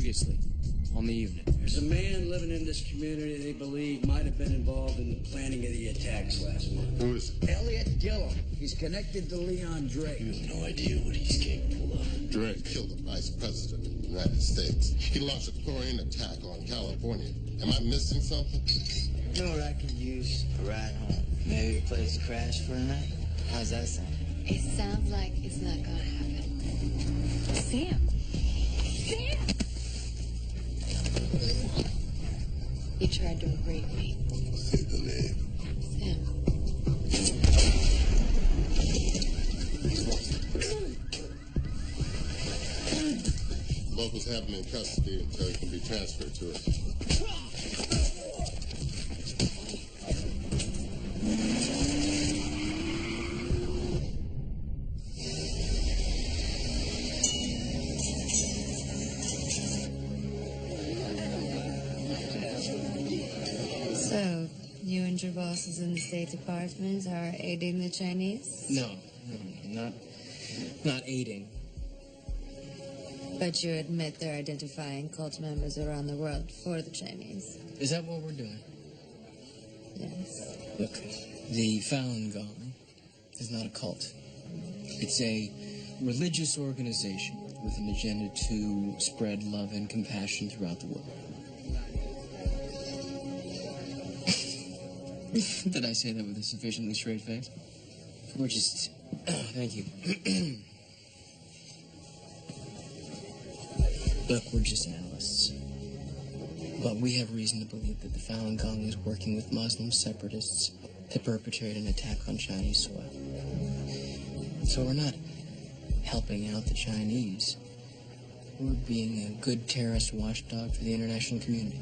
previously on the evening. There's a man living in this community they believe might have been involved in the planning of the attacks last month. Who is it? Elliot Gillum. He's connected to Leon Drake. You have no idea what he's capable of. Drake killed the vice president of the United States. He launched a chlorine attack on California. Am I missing something? You know what I could use? A ride home. Maybe a place to crash for a night. How's that sound? It sounds like it's not gonna happen. Sam! Sam! You tried to rape me. I believe. Sam. Locals have him in custody until he can be transferred to us. So, you and your bosses in the State Department are aiding the Chinese? No, not aiding. But you admit they're identifying cult members around the world for the Chinese? Is that what we're doing? Yes. Look, the Falun Gong is not a cult. It's a religious organization with an agenda to spread love and compassion throughout the world. Did I say that with a sufficiently straight face? We're just... thank you. Look, we're just analysts. But we have reason to believe that the Falun Gong is working with Muslim separatists to perpetrate an attack on Chinese soil. So we're not helping out the Chinese. We're being a good terrorist watchdog for the international community.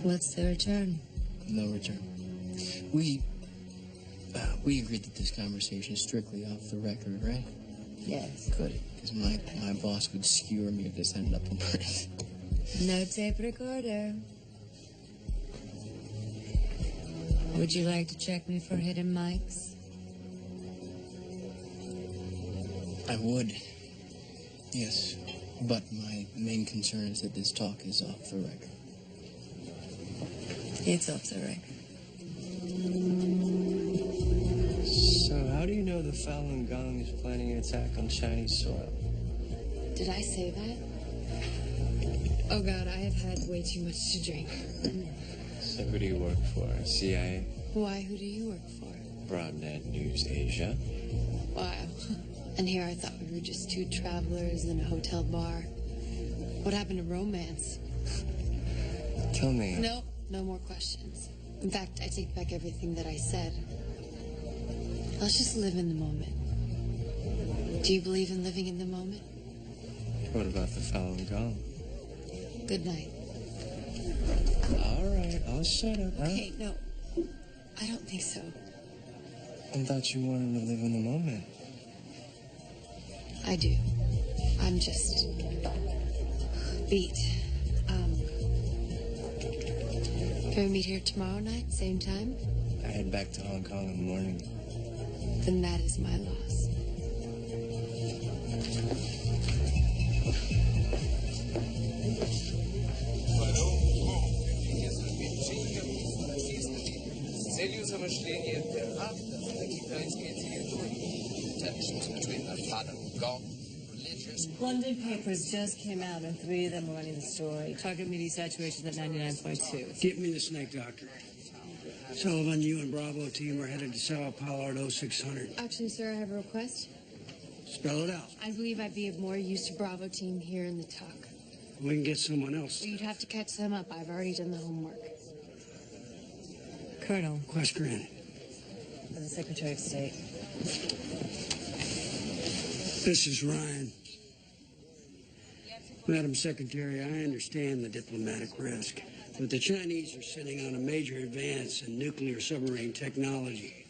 What's the return? No return. We agreed that this conversation is strictly off the record, right? Yes. Good, because my boss would skewer me if this ended up in print. No tape recorder. Would you like to check me for hidden mics? I would. Yes. But my main concern is that this talk is off the record. It's off the record. So how do you know the Falun Gong is planning an attack on Chinese soil? Did I say that? Oh, God, I have had way too much to drink. So who do you work for? CIA? Why, who do you work for? Broadnet News Asia? Wow. And here I thought we were just two travelers in a hotel bar. What happened to romance? Tell me. No, no more questions. In fact, I take back everything that I said. Let's just live in the moment. Do you believe in living in the moment? What about the Falun Gong? Good night. All right, I'll shut up. Huh? Okay, no. I don't think so. I thought you wanted to live in the moment. I do. I'm just beat. Can we meet here tomorrow night, same time? I head back to Hong Kong in the morning. Then that is my loss. London papers just came out, and 3 of them are running the story. Target media saturation at 99.2. Get me the snake doctor. Sullivan, you and Bravo team are headed to Sao Paulo at 0600. Actually, sir, I have a request. Spell it out. I believe I'd be of more use to Bravo team here in the talk. We can get someone else. You'd have to catch them up. I've already done the homework. Colonel, Request granted. for the Secretary of State. This is Ryan. Madam Secretary, I understand the diplomatic risk, but the Chinese are sitting on a major advance in nuclear submarine technology.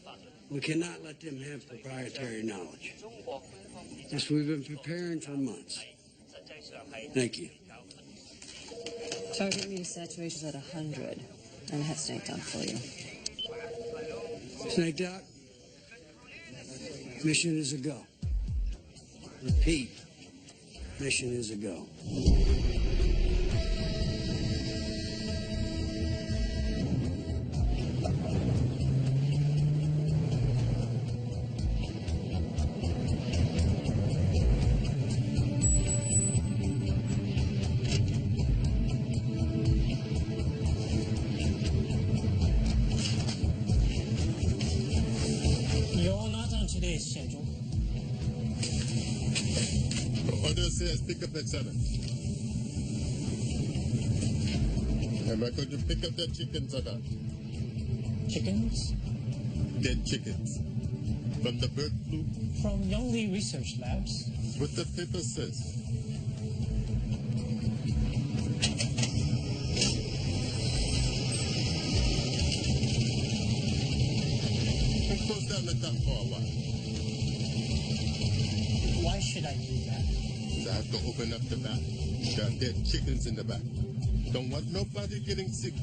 We cannot let them have proprietary knowledge. Yes, we've been preparing for months. Thank you. Target media saturation is at 100. And I have Snake Doc for you. Snake Doc, mission is a go. Repeat, Mission is a go. You're not on today's schedule. Order says pick up at 7. Am I going to pick up the chickens or not? Chickens? Dead chickens. From the bird flu? From Youngli Research Labs. That's what the paper says. We'll close down the dock for a while. Why should I do that? I have to open up the back. There are dead chickens in the back. Don't want nobody getting sick.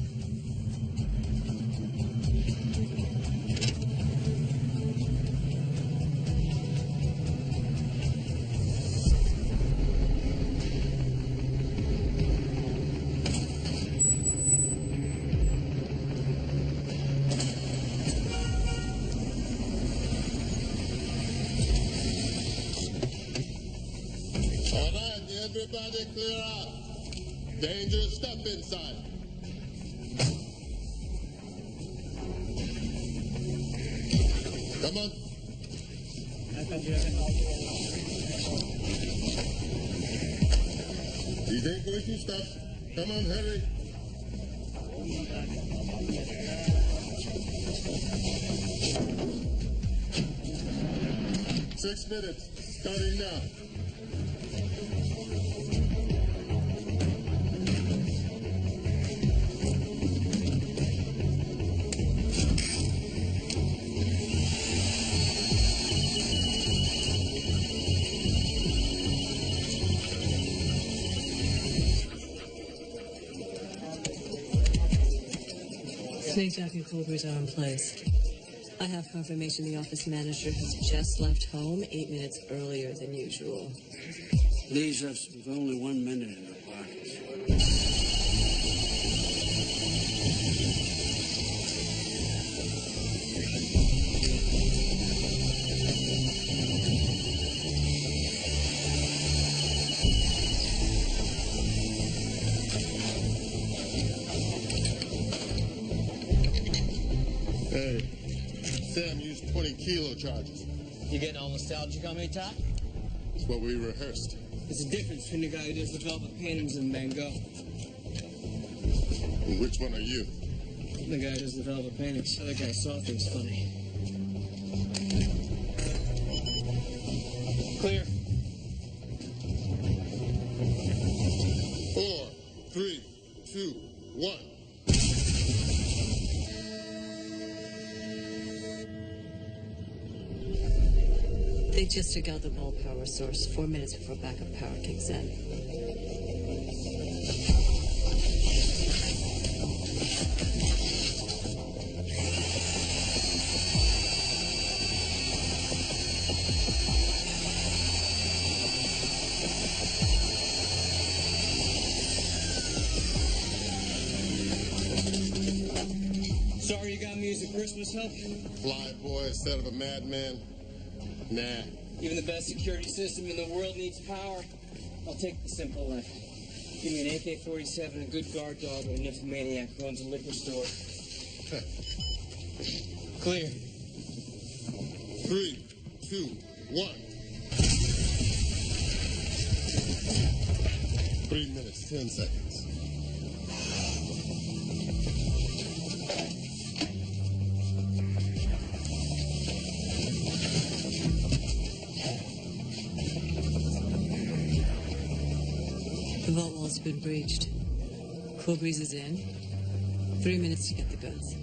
All right, everybody clear out. Dangerous stuff inside. Come on. It ain't going to stop. Come on, hurry. Six minutes. Starting now. Snake Jack and Coolbreeze are in place. I have confirmation the office manager has just left home 8 minutes earlier than usual. Leaves us with only 1 minute in our pockets. Hey, Sam used 20 kilo charges. You getting all nostalgic on me, Todd? It's what we rehearsed. There's a difference between the guy who does the velvet paintings and Van Gogh. And which one are you? The guy who does the velvet paintings. The other guy saw things funny. Clear. 4, 3, 2, 1. They just took out the bulb power source 4 minutes before backup power kicks in. Sorry you got me as a Christmas help? Fly boy instead of a madman? Nah. Even the best security system in the world needs power. I'll take the simple life. Give me an AK-47, a good guard dog, and a nymphomaniac who owns a liquor store. Clear. 3, 2, 1. 3 minutes, 10 seconds. The vault wall's been breached. Coolbreeze is in. 3 minutes to get the goods.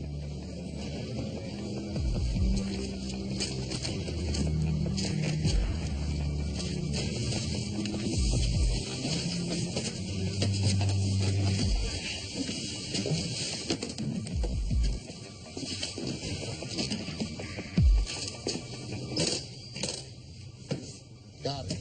Got it.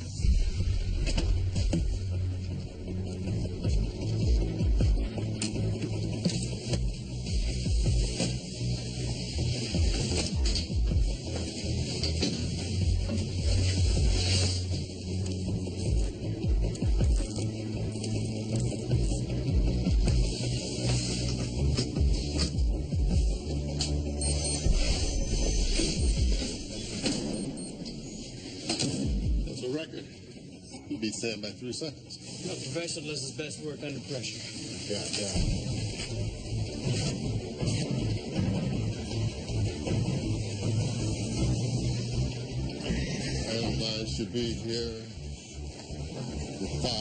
Be said by 3 seconds. A professional does his best work under pressure. Yeah. And I should be here in 5,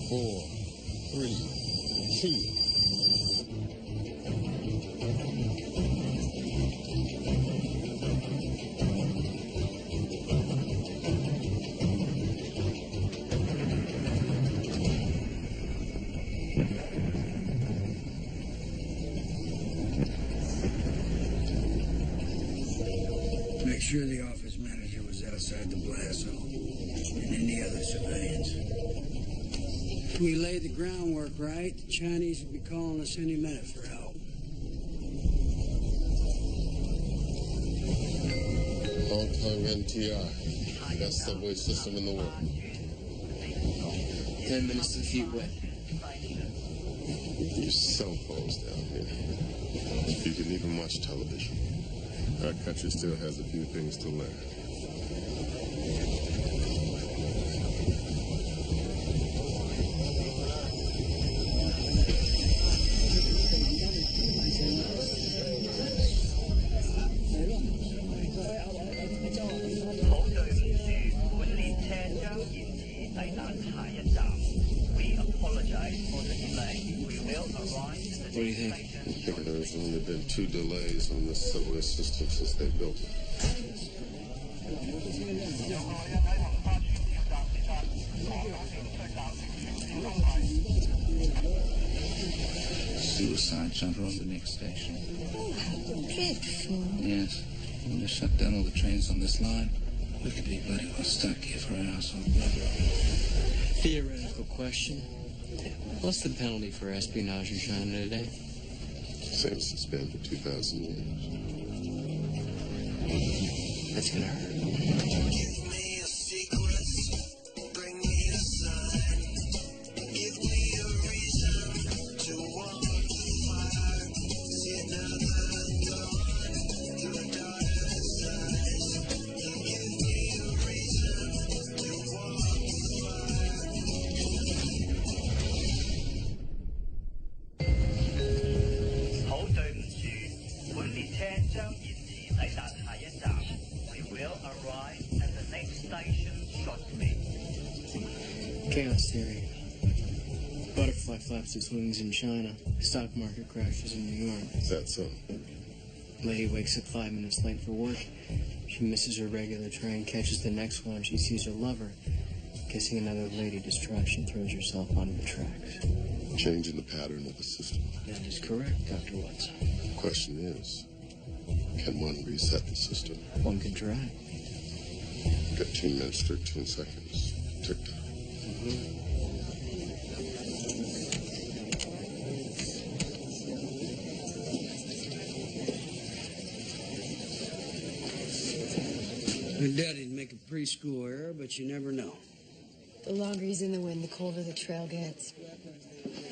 4, 3, 2. Make sure the office manager was outside the blast zone and any other civilians. If we lay the groundwork right, the Chinese will be calling us any minute for help. Hong Kong NTR, best subway system in the world. 10 minutes to the feet wet. Your cell phones down here. You can even watch television. Our country still has a few things to learn. What do you think? I think there's only been 2 delays on this subway system since they built it. Suicide center on the next station. Dreadful. Yes. When they shut down all the trains on this line, we could be bloody well stuck here for hours on blood. Theoretical question. What's the penalty for espionage in China today? Same as it's been for 2,000 years. That's gonna hurt. Give me a secret, bring me a sign, give me a reason to walk the fire, see another dawn through daughter's eyes. Give me a reason to walk the fire. 好對唔住，本列車將延遲抵達下一站。We will arrive at the next station shortly. Chaos theory. Butterfly flaps its wings in China. Stock market crashes in New York. Is that so? Lady wakes up 5 minutes late for work. She misses her regular train, catches the next one. She sees her lover kissing another lady. Distraught, she throws herself onto the tracks. Changing the pattern of the system. That is correct, Dr. Watson. The question is, can one reset the system? One can try. Got 2 minutes, 13 seconds. Tick tock. My daddy'd make a preschool error, but you never know. The longer he's in the wind, the colder the trail gets.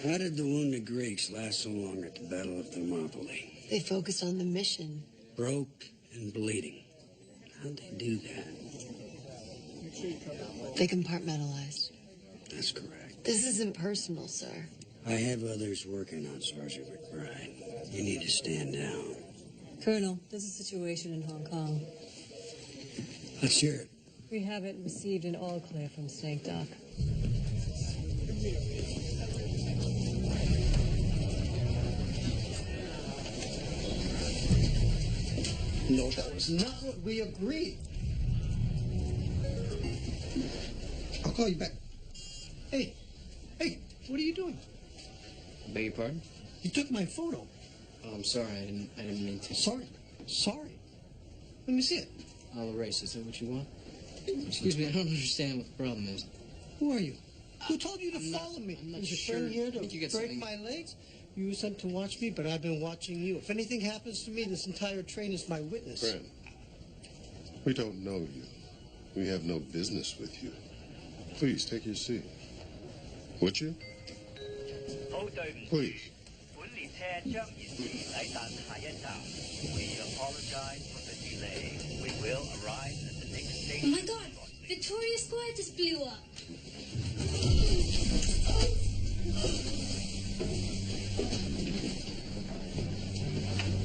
How did the wounded Greeks last so long at the Battle of Thermopylae? They focused on the mission. Broke and bleeding. How'd they do that? They compartmentalized. That's correct. This isn't personal, sir. I have others working on Sergeant McBride. You need to stand down. Colonel, there's a situation in Hong Kong. Let's hear it. We haven't received an all clear from Snake Dock. No, that was not what we agreed. I'll call you back. Hey, what are you doing? Beg your pardon? You took my photo. Oh, I'm sorry. I didn't mean to. Sorry. Let me see it. I'll erase. Is that what you want? Excuse me, I don't understand what the problem is. Who are you? Who told you to follow me? I'm not Is your sure. friend here I think you to got break something- my legs? You were sent to watch me, but I've been watching you. If anything happens to me, this entire train is my witness. Friend, we don't know you. We have no business with you. Please, take your seat. Would you? 好對唔住， Please. 本列車將延遲抵達下一站。We apologize for the delay. We will arrive at the next Oh station. my god! Victoria Square just blew up!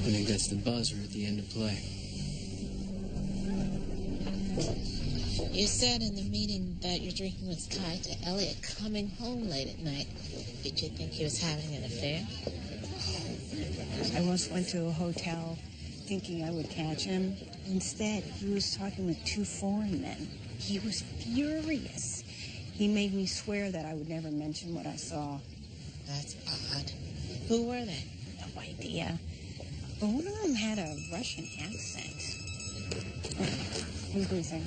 I think that's the buzzer at the end of play. You said in the meeting that your drinking was tied to Elliot coming home late at night. Did you think he was having an affair? I once went to a hotel thinking I would catch him. Instead, he was talking with two foreign men. He was furious. He made me swear that I would never mention what I saw. That's odd. Who were they? No idea. But one of them had a Russian accent. Who's breathing?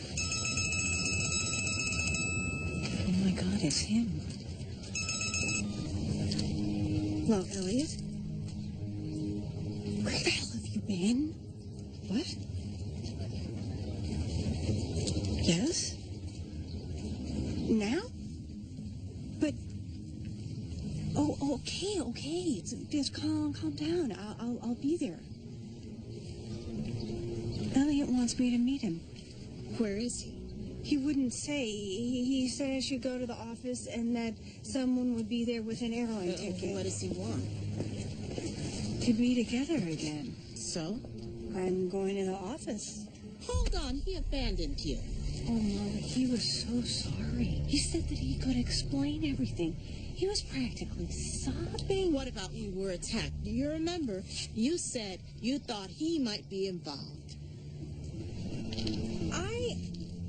Oh my God, it's him. Hello, Elliot? Where the hell have you been? What? Yes? Now? But... Oh, okay. Just calm down. I'll be there. Elliot wants me to meet him. Where is he? He wouldn't say. He said I should go to the office and that someone would be there with an airline ticket. What does he want? To be together again. So? I'm going to the office. Hold on, he abandoned you. Oh, Mom, he was so sorry. He said that he could explain everything. He was practically sobbing. What about you were attacked? Do you remember? You said you thought he might be involved.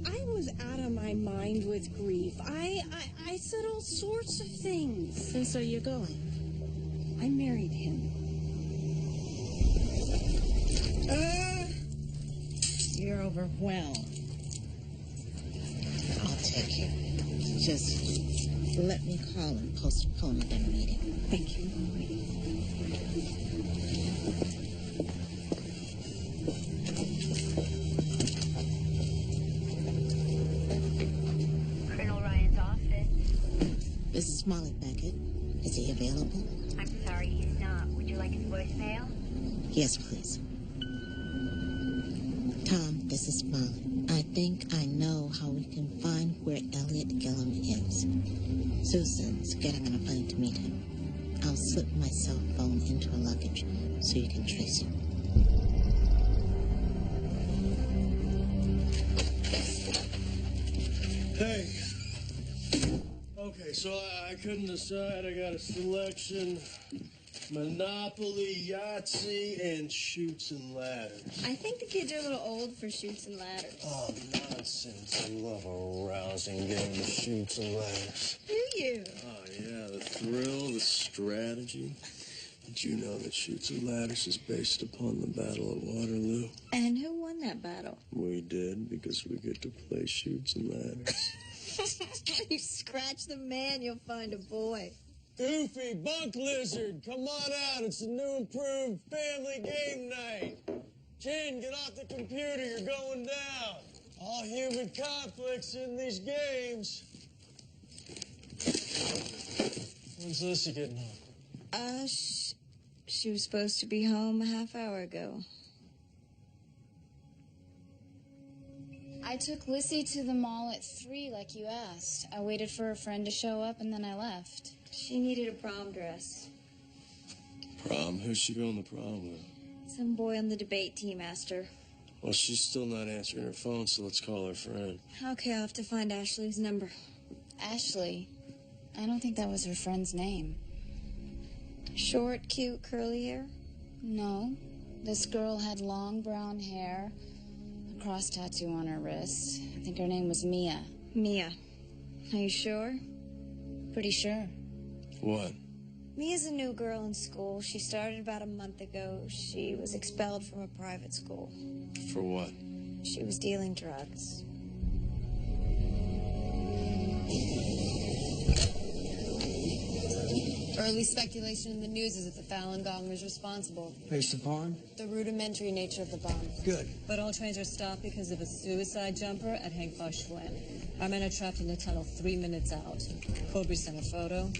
I was out of my mind with grief. I said all sorts of things. And so you're going? I married him. You're overwhelmed. I'll take you. Just let me call and postpone the meeting. Thank you, Molly. Colonel Ryan's office. This is Molly Beckett. Is he available? I'm sorry, he's not. Would you like his voicemail? Yes, please. Tom, this is Molly. I think I know how we can find where Elliot Gillum is. Susan's getting on a plane to meet him. I'll slip my cell phone into a luggage so you can trace him. Hey. Okay, so I couldn't decide. I got a selection. Monopoly, Yahtzee, and Chutes and Ladders. I think the kids are a little old for Chutes and Ladders. Oh, nonsense. I love a rousing game of Chutes and Ladders. Do you? Oh, yeah, the thrill, the strategy. Did you know that Chutes and Ladders is based upon the Battle of Waterloo? And who won that battle? We did, because we get to play Chutes and Ladders. You scratch the man, you'll find a boy. Goofy, Bunk Lizard, come on out. It's the new improved family game night. Jen, get off the computer. You're going down. All human conflicts in these games. When's Lissy getting home? She was supposed to be home a half hour ago. I took Lissy to the mall at 3 like you asked. I waited for a friend to show up and then I left. She needed a prom dress. Prom? Who's she going to prom with? Some boy on the debate team asked her. Well, she's still not answering her phone, so let's call her friend. Okay, I'll have to find Ashley's number. Ashley? I don't think that was her friend's name. Short, cute, curly hair? No. This girl had long brown hair, a cross tattoo on her wrist. I think her name was Mia. Mia. Are you sure? Pretty sure. What? Mia's a new girl in school. She started about a month ago. She was expelled from a private school. For what? She was dealing drugs. Early speculation in the news is that the Falun Gong is responsible. Based upon? The rudimentary nature of the bomb. Good. But all trains are stopped because of a suicide jumper at Hank Schwen. Our men are trapped in the tunnel 3 minutes out. Colby sent a photo.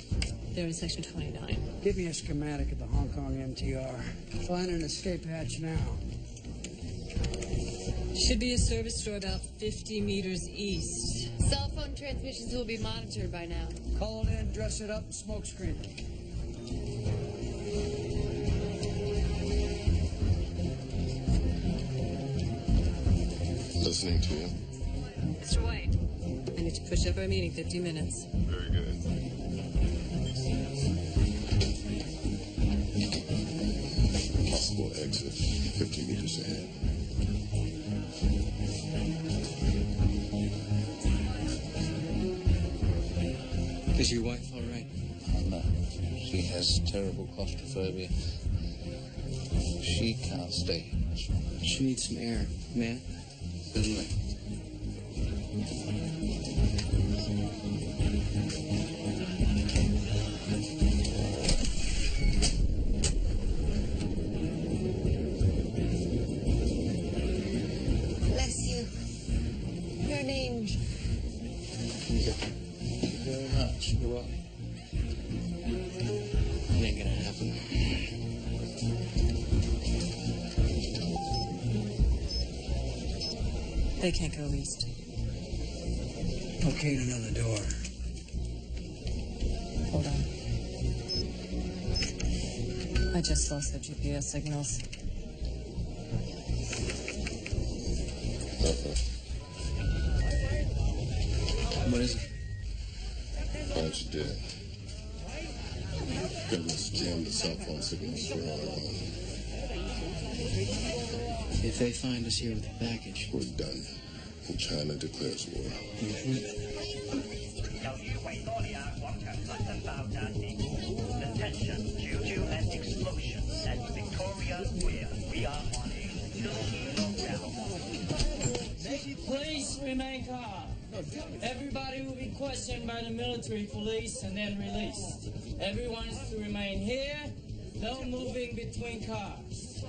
They're in section 29. Give me a schematic of the Hong Kong MTR. Find an escape hatch now. Should be a service door about 50 meters east. Cell phone transmissions will be monitored by now. Call it in, dress it up, smoke screen it. Listening to you. Mr. White, I need to push up our meeting 50 minutes. Very good. Possible exit 50 meters ahead. Is your wife all right? Oh, no. She has terrible claustrophobia. She can't stay here much longer. She needs some air, man. Certainly. Bless you. Your name. Thank you very much. You're welcome. It ain't gonna happen. They can't go east. Locate another door. Hold on. I just lost the GPS signals. What is it? Aren't you dead? Government's jammed the cell phone signals for our If they find us here with the package, we're done. And China declares war. 由於維多利亞廣場發生爆炸事故 the tension due to an explosion at Victoria Square. We are on a little lockdown. Please remain calm. Everybody will be questioned by the military police and then released. Everyone is to remain here. No moving between cars.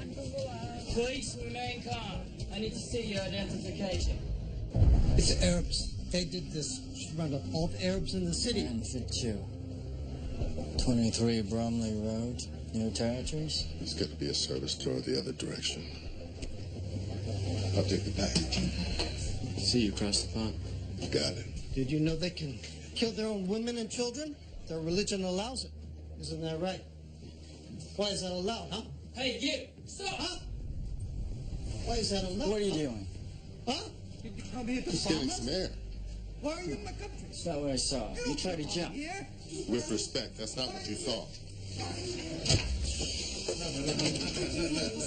Please remain calm. I need to see your identification. It's the Arabs. They did this. She rounded up all the Arabs in the city. And for two. 23 Bromley Road, New Territories. There's got to be a service door the other direction. I'll take the package. see you across the pond. Got it. Did you know they can kill their own women and children? Their religion allows it. Isn't that right? Why is that allowed, huh? Hey, you! Stop! Huh? Why is that allowed? What are you doing? Huh? Did you come here to Just bomb getting us? some air. Why are you in my country? That's not what I saw. You tried to jump. Here? With respect, that's not what you thought.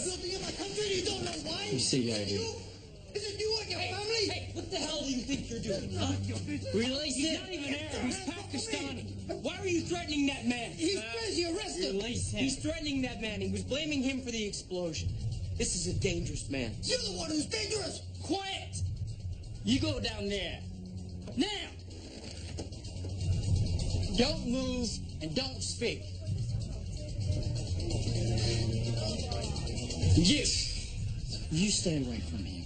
Building in my country, you don't know why? You see, I do. Is it you and your family? Hey, what the hell do you think you're doing? Huh? Release him. He's not even Arab. He's Pakistani. Why are you threatening that man? He's crazy. Arrest him. Release him. He's threatening that man. He was blaming him for the explosion. This is a dangerous man. You're the one who's dangerous. Quiet! You go down there. Now! Don't move and don't speak. You stay away from him.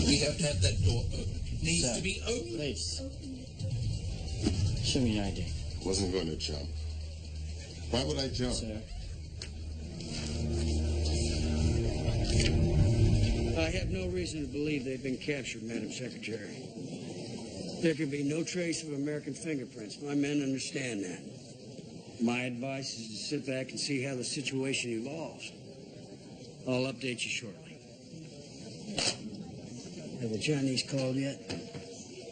We have to have that door open. It needs Sir, to be open. Please. Show me your ID. Wasn't going to jump. Why would I jump? Sir. I have no reason to believe they've been captured, Madam Secretary. There can be no trace of American fingerprints. My men understand that. My advice is to sit back and see how the situation evolves. I'll update you shortly. Have the Chinese called yet?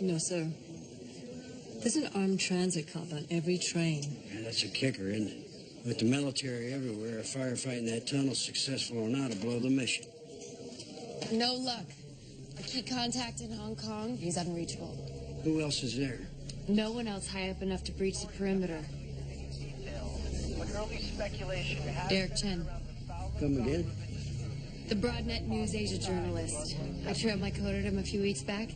No, sir. There's an armed transit cop on every train. Yeah, that's a kicker, isn't it? With the military everywhere, a firefight in that tunnel, successful or not, will blow the mission. No luck. A key contact in Hong Kong, he's unreachable. Who else is there? No one else high up enough to breach the perimeter. Eric Chen. Come again? The Broadnet News Asia journalist. I trailed my code at him a few weeks back.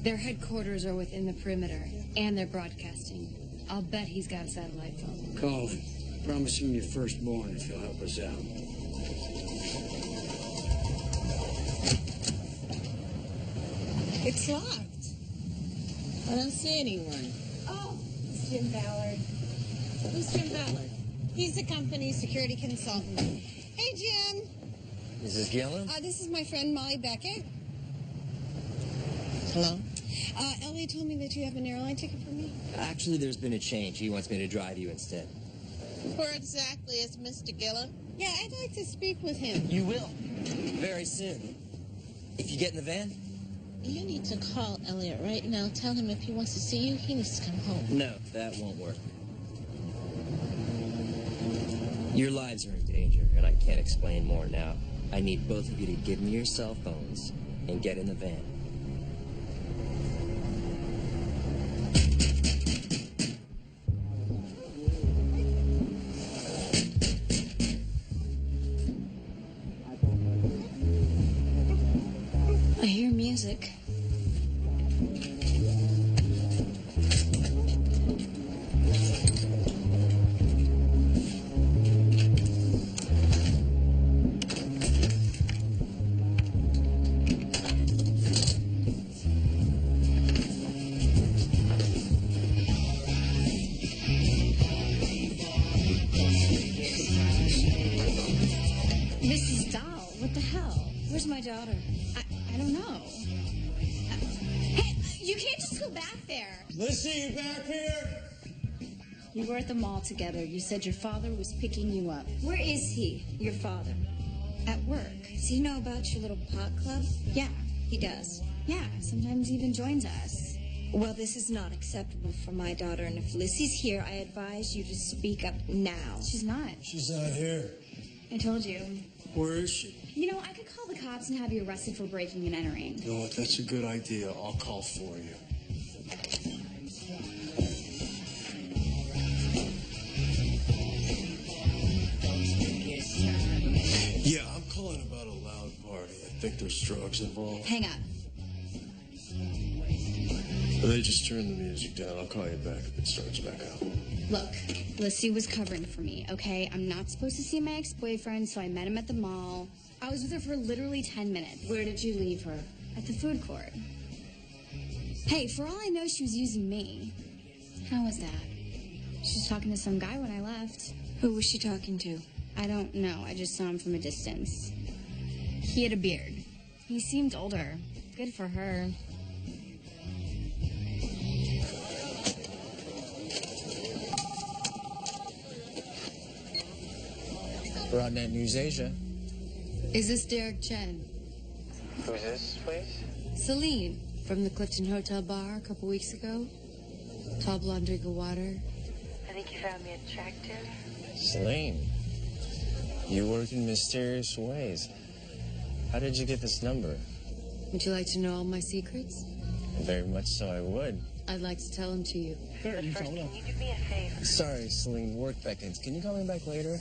Their headquarters are within the perimeter, and they're broadcasting. I'll bet he's got a satellite phone. Call him. Promise him your firstborn if he'll help us out. It's locked. I don't see anyone. Oh, it's Jim Ballard. Who's Jim Ballard? He's the company's security consultant. Hey, Jim. Mrs. Gillen? This is my friend Molly Beckett. Hello? Elliot told me that you have an airline ticket for me. Actually, there's been a change. He wants me to drive you instead. Where exactly is Mr. Gillen? Yeah, I'd like to speak with him. You will. Very soon. If you get in the van? You need to call Elliot right now. Tell him if he wants to see you, he needs to come home. No, that won't work. Your lives are in danger, and I can't explain more now. I need both of you to give me your cell phones and get in the van. I hear music. Mrs. Dahl, what the hell? Where's my daughter? I don't know. Hey, you can't just go back there. Lissy, you back here? You were at the mall together. You said your father was picking you up. Where is he, your father? At work. Does he know about your little pot club? Yeah, he does. Yeah, sometimes he even joins us. Well, this is not acceptable for my daughter, and if Lissy's here, I advise you to speak up now. She's not. She's not here. I told you. Where is she? You know, I could call the cops and have you arrested for breaking and entering. You know what? That's a good idea. I'll call for you. Yeah, I'm calling about a loud party. I think there's drugs involved. Hang up. They just turn the music down. I'll call you back if it starts back up. Look, Lissy was covering for me, okay? I'm not supposed to see my ex-boyfriend, so I met him at the mall. I was with her for literally 10 minutes. Where did you leave her? At the food court. Hey, for all I know, she was using me. How was that? She was talking to some guy when I left. Who was she talking to? I don't know. I just saw him from a distance. He had a beard. He seemed older. Good for her. Broadnet News Asia. Is this Derek Chen? Who's this, please? Celine, from the Clifton Hotel bar a couple weeks ago. Tall blonde drink of water. I think you found me attractive. Celine, you work in mysterious ways. How did you get this number? Would you like to know all my secrets? Very much so, I would. I'd like to tell them to you. But first, can you do me a favor? Sorry, Celine, work beckons. Can you call me back later?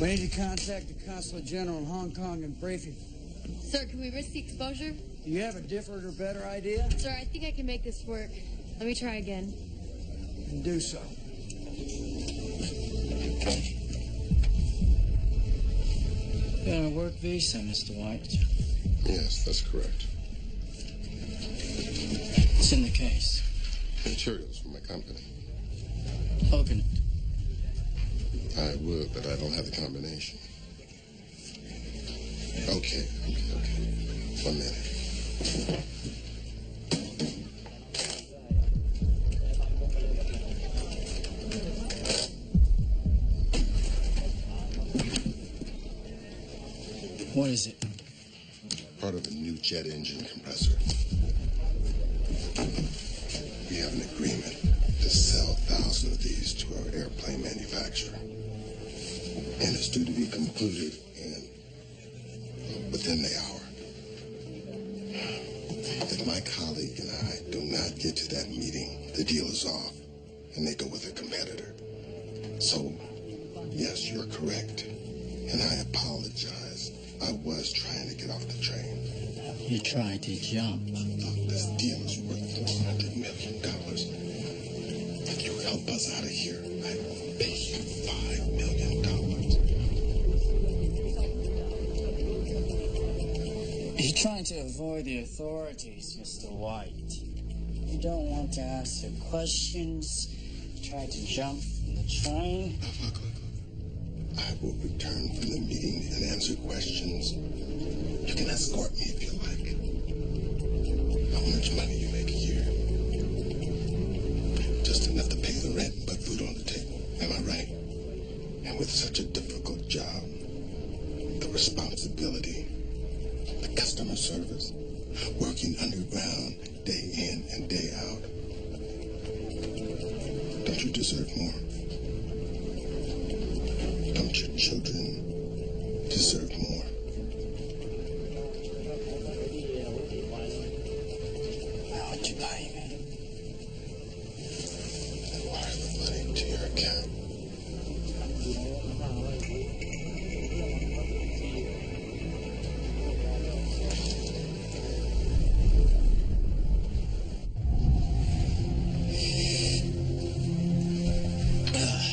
We need to contact the Consulate General in Hong Kong and brief him. Sir, can we risk the exposure? Do you have a different or better idea? Sir, I think I can make this work. Let me try again. And do so. You're on a work visa, Mr. White. Yes, that's correct. It's in the case. Materials from my company. Open it. I would, but I don't have the combination. Okay. 1 minute. What is it? Part of a new jet engine compressor. We have an agreement to sell thousands of these to our airplane manufacturer. And it's due to be concluded within the hour. If my colleague and I do not get to that meeting, the deal is off, and they go with a competitor. So, yes, you're correct. And I apologize. I was trying to get off the train. You tried to jump. Look, this deal is worth $400 million. If you help us out of here, I will pay you $5 million. You're trying to avoid the authorities, Mr. White. You don't want to ask the questions. You try to jump from the train. Look. I will return from the meeting and answer questions. You can escort me if you like. How much money you make a year? Just enough to pay the rent and put food on the table. Am I right? And with such a difficult job, the responsibility, the customer service, working underground day in and day out. Don't you deserve more? Don't your children deserve more? How would you pay me? And wire the money to your account.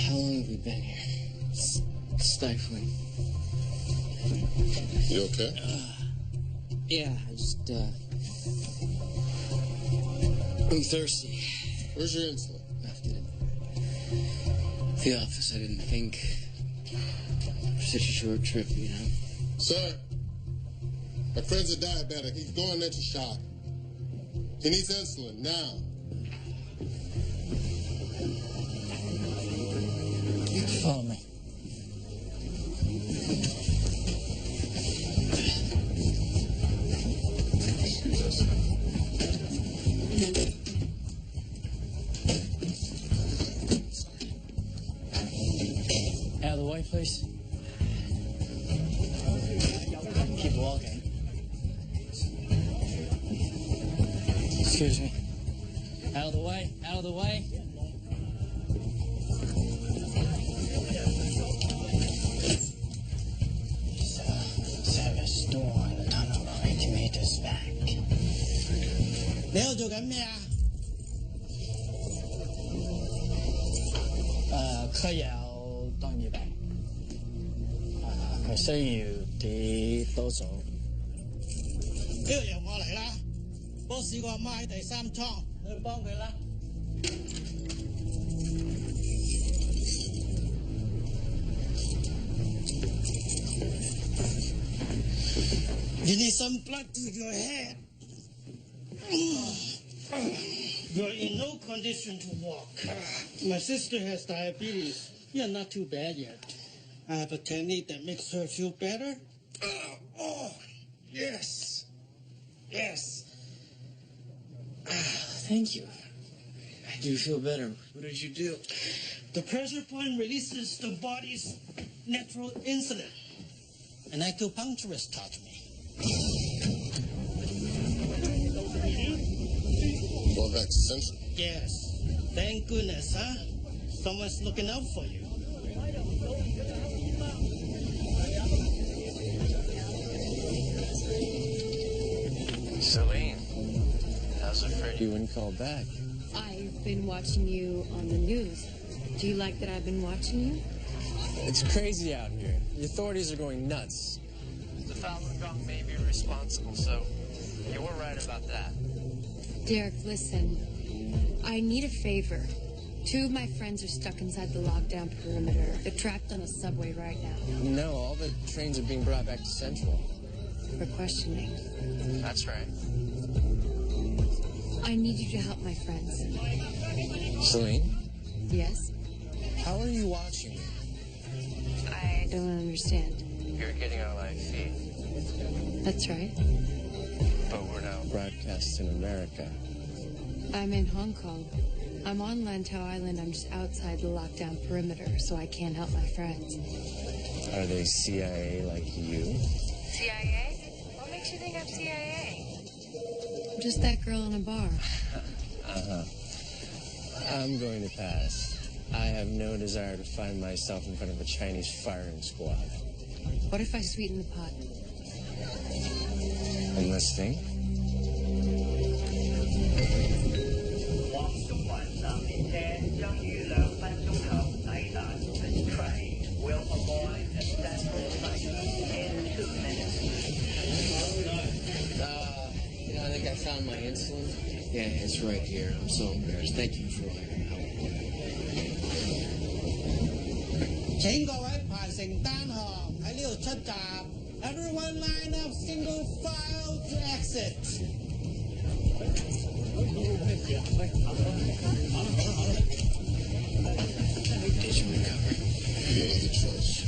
How long have we been here? Stifling. You okay? Yeah, I'm thirsty. Where's your insulin? Left it in the office. I didn't think. For such a short trip, you know. Sir, my friend's a diabetic. He's going into shock. He needs insulin now. Follow me. Out of the way, please. Keep walking. Excuse me. Out of the way. Out of the way. There's a storm in the tunnel 80 meters back. 你喺度做緊咩啊？佢有當耳病，佢需要啲多數。呢個由我嚟啦，波士個阿媽喺第3倉，你去幫佢啦。You need some blood to your head. You're in no condition to walk. My sister has diabetes. You're not too bad yet. I have a technique that makes her feel better. Oh, yes. Yes. Thank you. I do feel better. What did you do? The pressure point releases the body's natural insulin. An acupuncturist taught me. Well, that's essential. Yes. Thank goodness, huh? Someone's looking out for you. Celine, how's it for you when you called back? I've been watching you on the news. Do you like that I've been watching you? It's crazy out here. The authorities are going nuts. The Falun Gong may be responsible, so you were right about that. Derek, listen. I need a favor. 2 of my friends are stuck inside the lockdown perimeter. They're trapped on a subway right now. No, all the trains are being brought back to Central. For questioning. That's right. I need you to help my friends. Celine, Yes? how are you watching me? I don't understand. You're getting our live feed, That's right. but we're now broadcast in America. I'm in Hong Kong. I'm on Lantau Island. I'm just outside the lockdown perimeter, so I can't help my friends. Are they CIA like you? CIA? What makes you think I'm CIA? I'm just that girl in a bar. Uh-huh. I'm going to pass. I have no desire to find myself in front of a Chinese firing squad. What if I sweeten the pot? Enlisting? 往中環站列車將於2分鐘後抵達 This train will arrive at Central Station in 2 minutes. I think I found my insulin. Yeah, it's right here. I'm so embarrassed. Thank you for all your help. 請各位排成單行喺呢度出閘。Everyone line up single file to exit. Did you recover? No other choice.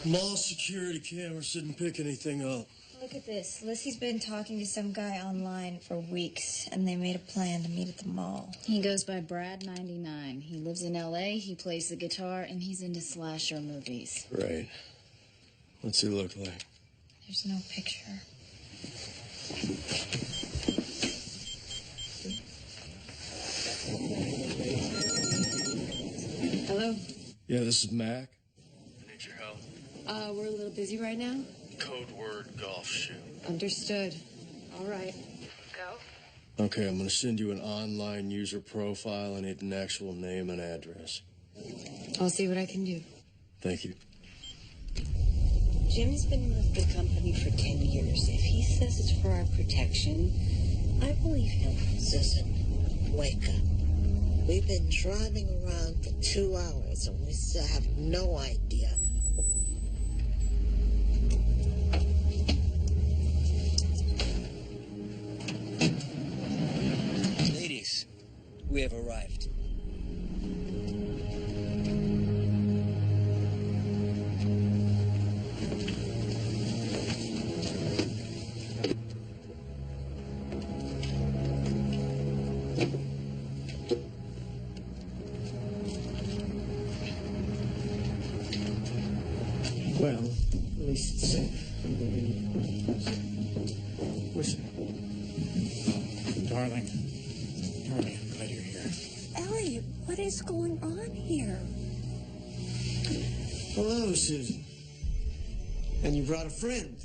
Mall security cameras didn't pick anything up. Look at this. Lissy's been talking to some guy online for weeks, and they made a plan to meet at the mall. He goes by Brad99. He lives in L.A., he plays the guitar, and he's into slasher movies. Right. What's he look like? There's no picture. Hello? Yeah, this is Mac. I need your help. We're a little busy right now. Code word golf shoe. Understood. All right. Go. Okay, I'm gonna send you an online user profile. I need an actual name and address. I'll see what I can do. Thank you. Jim's been with the company for 10 years. If he says it's for our protection, I believe him. Susan, wake up. We've been driving around for 2 hours and we still have no idea. Ladies, we have arrived. Well, at least it's safe. Listen. Darling, I'm glad you're here. Elliot, what is going on here? Hello, Susan. And you brought a friend.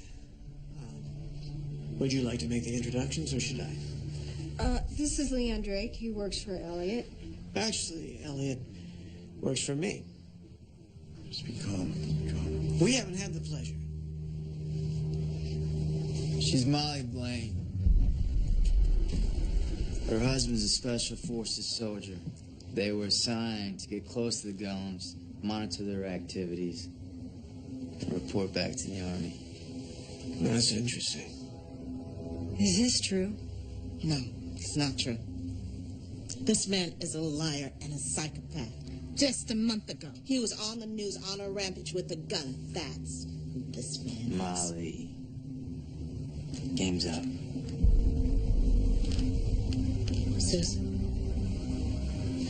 Would you like to make the introductions, or should I? This is Leon Drake. He works for Elliot. Actually, Elliot works for me. Just be calm. We haven't had the pleasure. She's Molly Blaine. Her husband's a Special Forces soldier. They were assigned to get close to the Golems, monitor their activities, and report back to the Army. That's interesting. Is this true? No, it's not true. This man is a liar and a psychopath. Just a month ago, he was on the news on a rampage with a gun. That's who this man is. Molly. Game's up. Susan?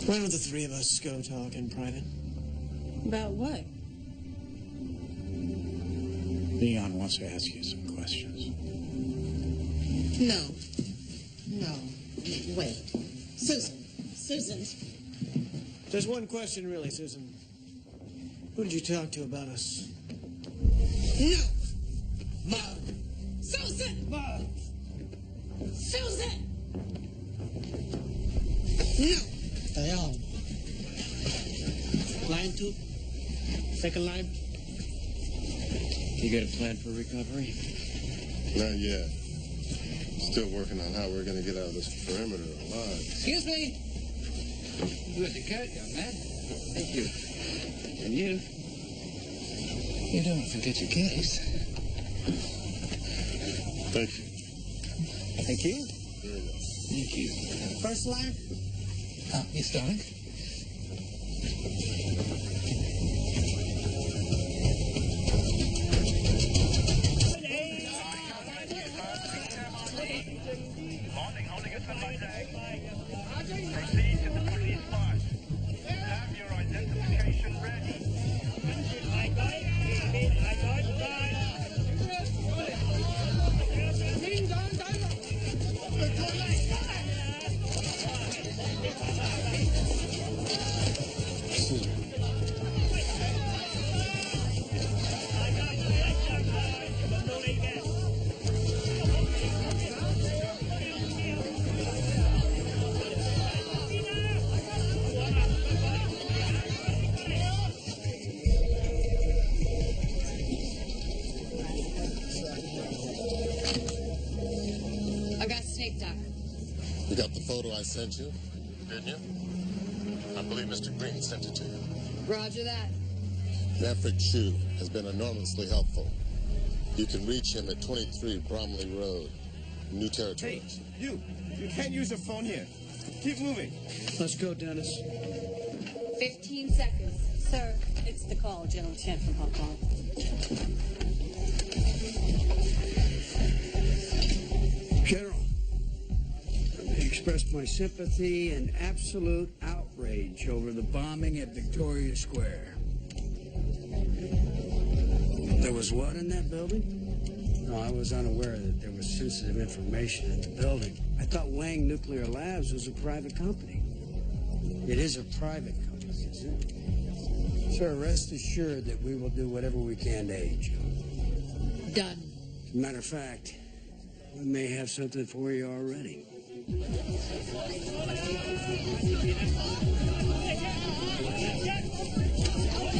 Why don't the three of us go talk in private? About what? Leon wants to ask you some questions. No. No. Wait. Susan. There's one question, really, Susan. Who did you talk to about us? No. Mom. Susan! Mom! Susan! No. Stay on. Line 2. Second line. You got a plan for recovery? Not yet. Still working on how we're going to get out of this perimeter alive. Excuse me. Good to cut, young man. Thank you. And you? You don't forget your case. Thank you. Thank you. Very well. Thank you. First line. You starting? stuck. You got the photo I sent you, didn't you? I believe Mr. Green sent it to you. Roger that. Maverick Chu has been enormously helpful. You can reach him at 23 Bromley Road, New Territories. Hey, you can't use a phone here. Keep moving. Let's go, Dennis. 15 seconds. Sir, it's the call, General Chen from Hong Kong. General, I express my sympathy and absolute outrage over the bombing at Victoria Square. There was what in that building? No, I was unaware that there was sensitive information in the building. I thought Wang Nuclear Labs was a private company. It is a private company, isn't it? Sir, rest assured that we will do whatever we can to aid you. Done. As a matter of fact, we may have something for you already.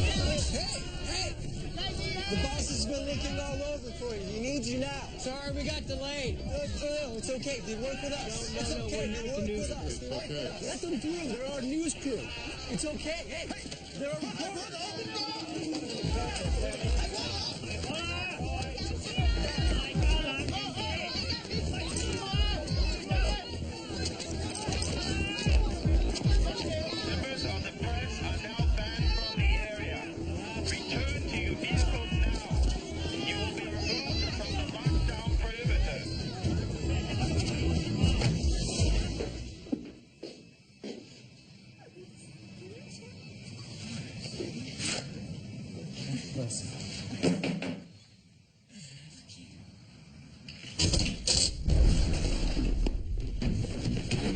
Hey! The boss has been looking all over for you. He needs you now. Sorry, we got delayed. No, it's okay. They work with us. No, It's we're okay. here They with the work news with us. crew. They work with us. Let them through. They're our news crew. It's okay. Hey, they're our reporters. Members of the press are now banned from the area. Return to your vehicles now. You will be removed from the lockdown perimeter.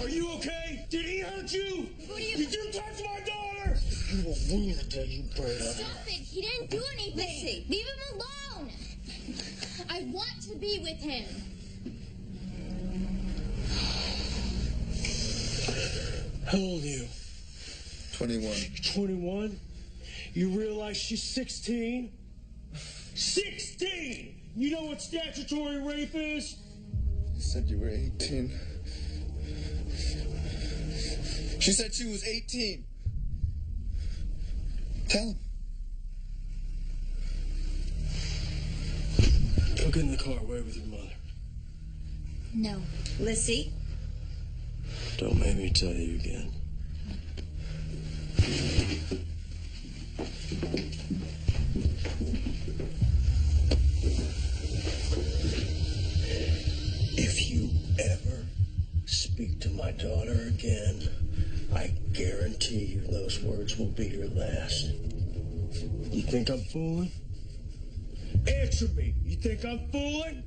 Are you okay? Did he hurt you? Who do you... Did you touch my daughter? You will win the day you bird up. Stop it! He didn't do anything! Missy, leave him alone! I want to be with him! How old are you? 21. 21? You realize she's 16? 16! You know what statutory rape is? You said you were 18. She said she was 18. Tell him. Go get in the car. Away with your mother. No. Lissy? Don't make me tell you again. If you ever speak to my daughter again, I guarantee you those words will be your last. You think I'm fooling? Answer me. You think I'm fooling?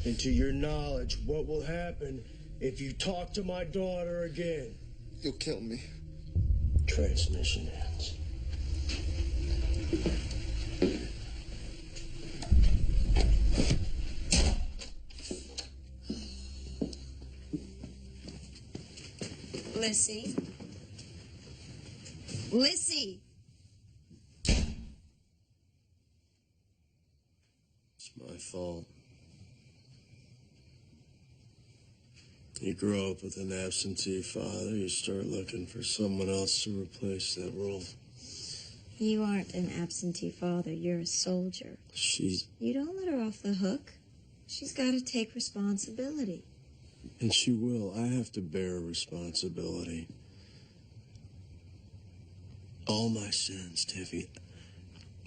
And to your knowledge, what will happen if you talk to my daughter again? You'll kill me. Transmission ends. Lissy? Lissy! It's my fault. You grow up with an absentee father, you start looking for someone else to replace that role. You aren't an absentee father. You're a soldier. You don't let her off the hook. She's got to take responsibility. And she will. I have to bear responsibility. All my sins, Tiffy.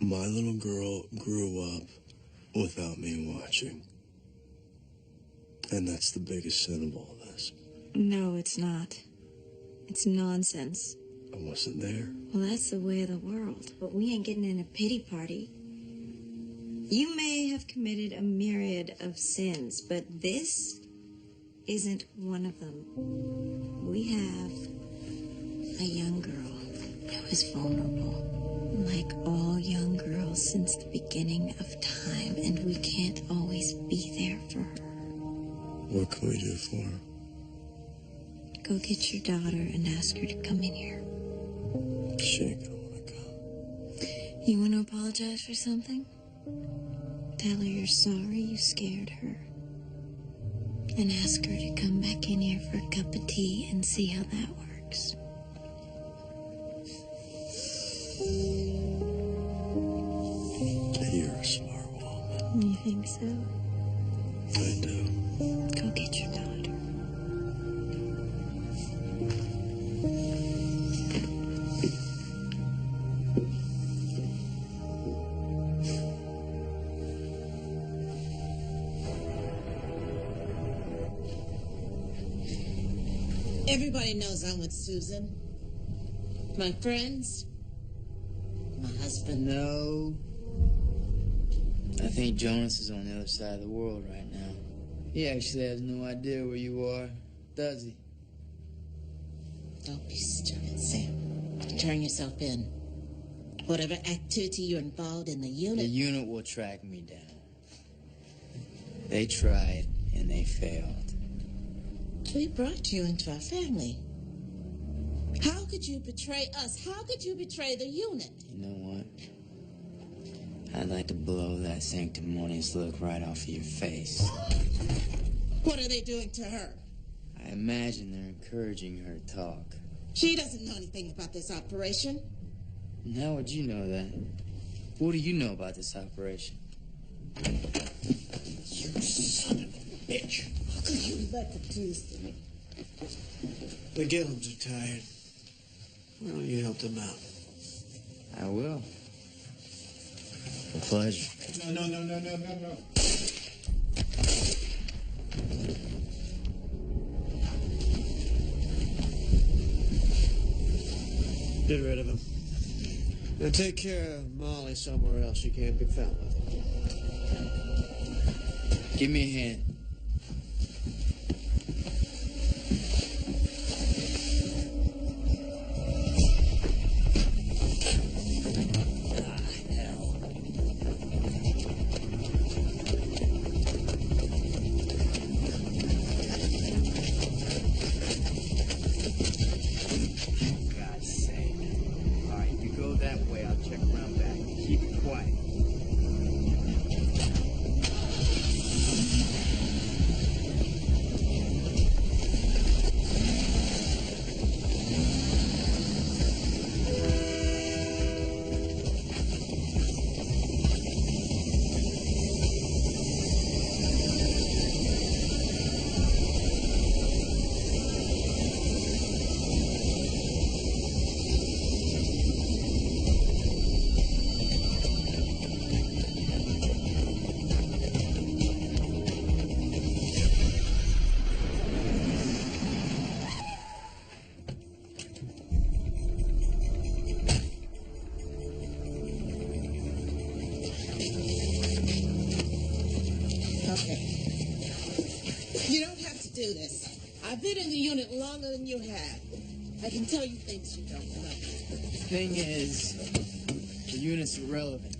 My little girl grew up without me watching. And that's the biggest sin of all this. No, it's not. It's nonsense. I wasn't there. Well, that's the way of the world. But we ain't getting in a pity party. You may have committed a myriad of sins, but this isn't one of them. We have a young girl who is vulnerable, like all young girls since the beginning of time, and we can't always be there for her. What can we do for her? Go get your daughter and ask her to come in here. She ain't gonna want to come. You want to apologize for something? Tell her you're sorry you scared her. and ask her to come back in here for a cup of tea and see how that works. You're a smart woman. You think so? I do. Go get your daughter. Everybody knows I'm with Susan. My friends, my husband. No. I think Jonas is on the other side of the world right now. He actually has no idea where you are, does he? Don't be stupid, Sam. Turn yourself in. Whatever activity you're involved in, the unit... The unit will track me down. They tried, and they failed. We brought you into our family. How could you betray us? How could you betray the unit? You know what? I'd like to blow that sanctimonious look right off of your face. What are they doing to her? I imagine they're encouraging her to talk. She doesn't know anything about this operation. And how would you know that? What do you know about this operation? You son of a bitch. How could you let them do this to me? The Gillums are tired. Why don't you help them out? I will. A pleasure. No. Get rid of him. Now take care of Molly somewhere else. She can't be found with him. Give me a hand. Do this. I've been in the unit longer than you have. I can tell you things you don't know. The thing is, the unit's irrelevant.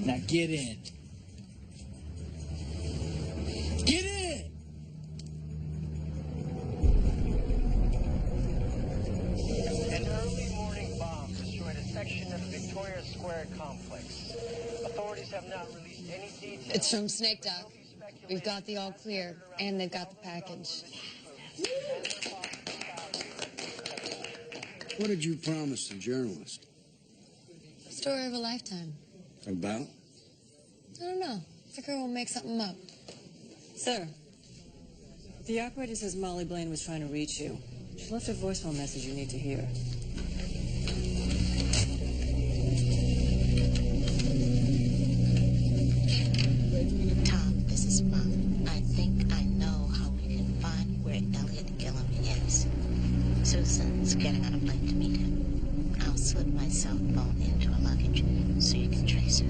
Now get in. Get in! An early morning bomb destroyed a section of the Victoria Square complex. Authorities have not released any details. It's from Snake Doc. We've got the all clear, and they've got the package. What did you promise the journalist? Story of a lifetime. About? I don't know. Figure we'll make something up. Sir, the operator says Molly Blaine was trying to reach you. She left a voicemail message you need to hear. Tom, this is Mom. I think I know how we can find where Elliot Gillum is. Susan's getting on a plane to meet him. I'll slip my cell phone into her luggage so you can trace her.